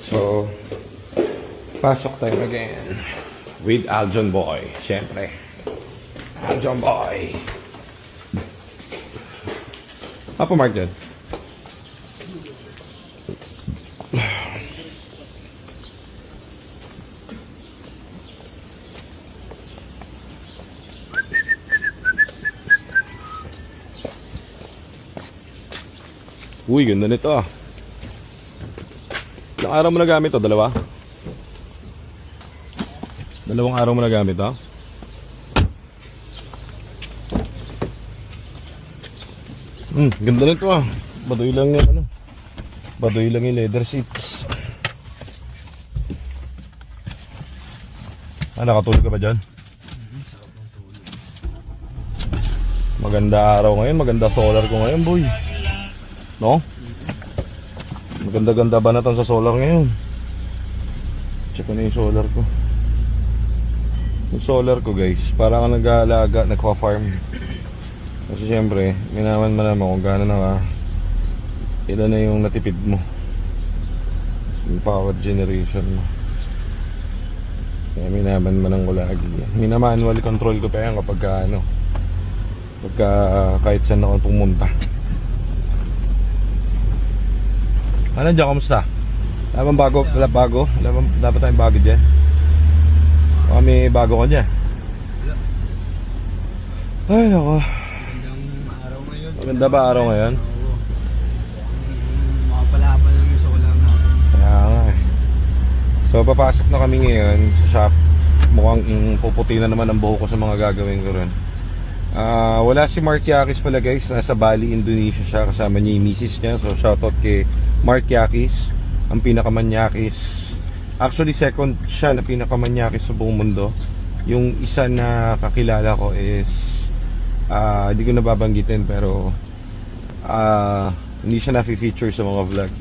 So, pasok tayo again with Aljon Boy. Siyempre, Aljon Boy. Apa mark dyan? Uy, ganda nito ah. Ilang araw mo nagamit to? Dalawa? Dalawang araw mo nagamit to? Ganda nito ah. Baduy lang yung ano. Baduy lang yung leather seats. Nakatulog ka ba dyan? Maganda araw ngayon. Maganda solar ko ngayon, boy. No? Maganda-ganda ba na sa solar ngayon? Check ko na yung solar ko. Yung solar ko, guys, para ka nag-aalaga, nagpa-farm. Kasi syempre, minaman-man mo kung gano'n na ilan na yung natipid mo. Yung power generation mo. Kaya minaman-man ko lagi. Minamanual control ko pa yan kapag ano, pagka kahit saan ako pumunta. Ano dyan, kamusta? Wala bago? Wala bago? Dapat tayong bago dyan? O may bago ka dyan? Ay, ako. Magandang araw ngayon. Maganda ba araw ngayon? Oo. Makapalaban lang yung solar natin. Kaya nga eh. So papasok na kami ngayon sa shop. Mukhang puputi na naman ang buhok ko sa mga gagawin ko rin. Wala si Mark Yakis pala, guys. Nasa Bali, Indonesia siya. Kasama niya yung misis niya. So shoutout kay Mark Yakis, ang pinakamanyakis. Actually second siya na pinakamanyakis sa buong mundo. Yung isa na kakilala ko is hindi ko nababanggitin, pero hindi siya na-feature sa mga vlog.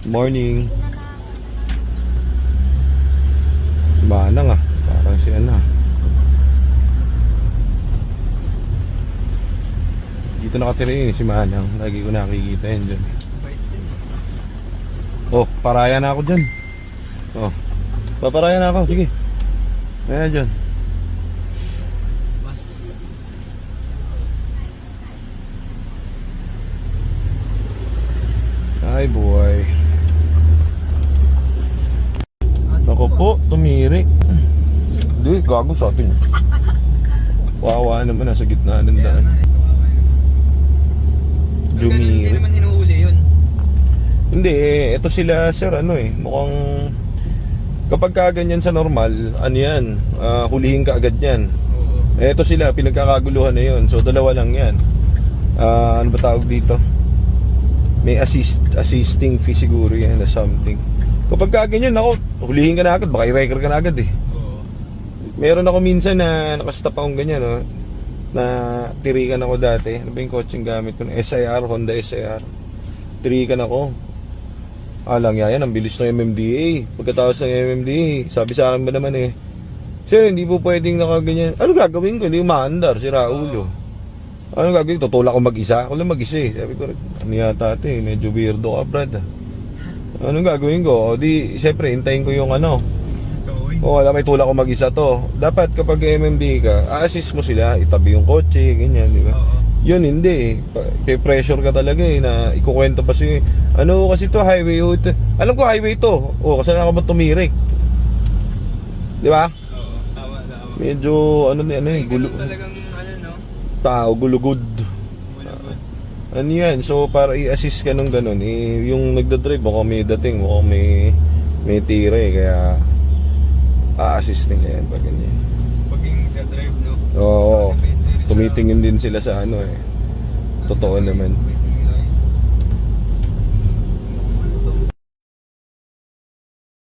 Morning. Manang ah. Parang si Ana. Dito nakatira yun si Manang. Lagi ko nakikita yun dyan. Oh, paraya na ako dyan. Oh, paparaya na ako. Sige. Ayan dyan. Ay boy. Ako po, tumirik. Hindi, gago sa atin. Wawa naman, nasa gitna ng daan. Hindi Dumirik. naman hinuhuli yun. Hindi, ito sila sir, ano eh, mukhang kapag kaganyan sa normal, ano yan, hulihin ka agad yan. Oo. Ito sila, pinagkakaguluhan na yun, so dalawa lang yan. Ano ba tawag dito? May assisting fee siguro yan na something. Kapag kaganyan, ako, hulihin ka na agad, baka i-record ka na agad eh. Oo. Meron ako minsan na nakastop akong ganyan, no? Na tirikan ako dati. Ano ba yung coaching gamit ko? SIR, Honda SIR. Tirikan ako. Alang yan, ang bilis ng MMDA. Pagkatapos ng MMDA, sabi sa akin ba naman eh, sir, hindi po pwedeng nakaganyan. Ano gagawin ko? Hindi umaandar, si Raulo. Ano gagawin? Tutulak ko mag-isa? Ako lang mag-isa eh. Sabi ko, ano yata ito eh, medyo weirdo ka, Brad. Ano gagawin ko? O di, siyempre, hintayin ko yung ano. O wala, may tulak ko mag-isa to. Dapat kapag MMD ka, a-assist mo sila, itabi yung kotse, ganyan, di ba? Yun hindi eh. Pressure ka talaga eh, na ikukwento pa si ano kasi to highway. Alam ko highway to. O, kasi na ako ba tumirik? Di ba? Oo, tama. Medyo ano eh, gulo. Talagang ano no? Tao, gulugod. Ano yan? So para i-assist ka nung ganun eh, yung nagdadrive baka may dating, baka may tira eh, kaya a-assist nila yan pag ganyan. Pag yung drive no? Oo, tumitingin din sila sa ano eh. Totoo naman.